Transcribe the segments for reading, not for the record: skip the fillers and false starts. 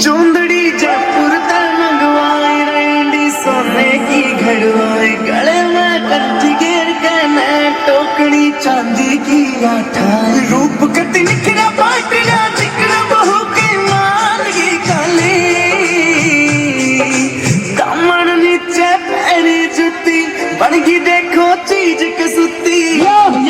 चूंदड़ी जयपुर ते मंगवाई रेंडी सोने की घड़वाई गले में कंठी घेर के मैं टोकनी चांदी की आठाई रूप कति निखरा पाटना चिकना बहू के मान की काली दामन नीचे पैरी जुती बनगी देखो चीज कसुती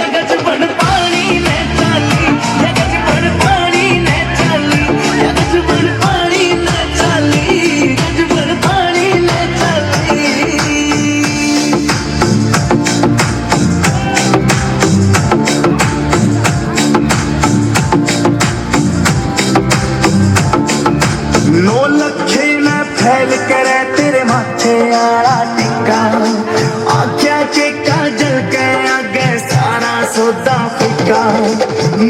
यगज बन पानी में चाली यगज बन पानी में चाली यगज बन पानी में चाली यगज बन पानी में चाली नो लखे न फैल करे तेरे माथे आला टिक्का आख्या के काजल के आगे सारा सौदा फिका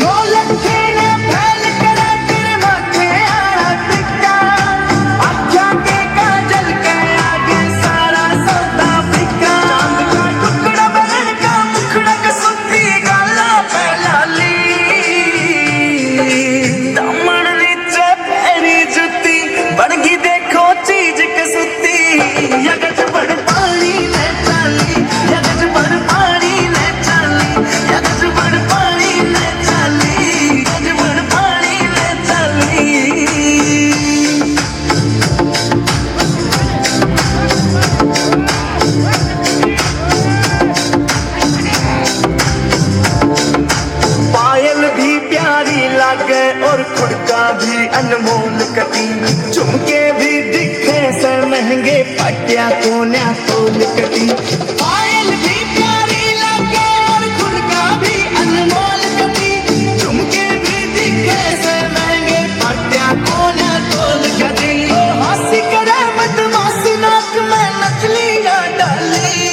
नो लखे न फैल करे तेरे माथे आला टिक्का आख्या के काजल के आगे सारा सौदा फिका चांद का टुकड़ा बहन का मुखड़ा कसुती गाला पहलाली दामन नीचे पैरी जुती बनगी देखो चीज कसुती यगज बड़ पानी में चाली यगज बड़ पानी में चाली यगज बड़ पानी में चाली यगज बड़ पानी में चाली पायल भी प्यारी लागे और खुड़का भी अनमोल कटी झुमके भी दिखे से महंगे पटिया कोन्या तोल कटी पायल भी प्यारी लागे और खुड़का भी अनमोल कटी झुमके भी दिखे से महंगे पटिया कोन्या तोल कटी हंसी करे बदमाशी नाक में नचलियां डाली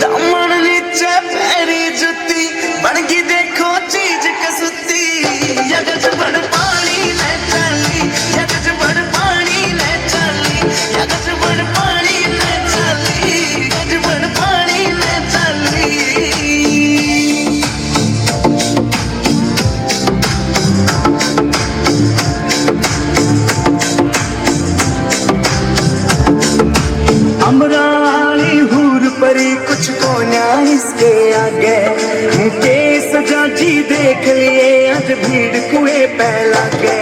दामन नीचे पैरी जुती बनगी देखो चीज कसुती यगज बड़ पानी में चाली यगज बड़ पानी में चाली यगज बड़ पानी में चाली यगज बड़ पानी में चाली अमरानी हूर परी कुछ को ना इसके आगे के सजा जी देख लिए आज भीड़ कुएं पे लगे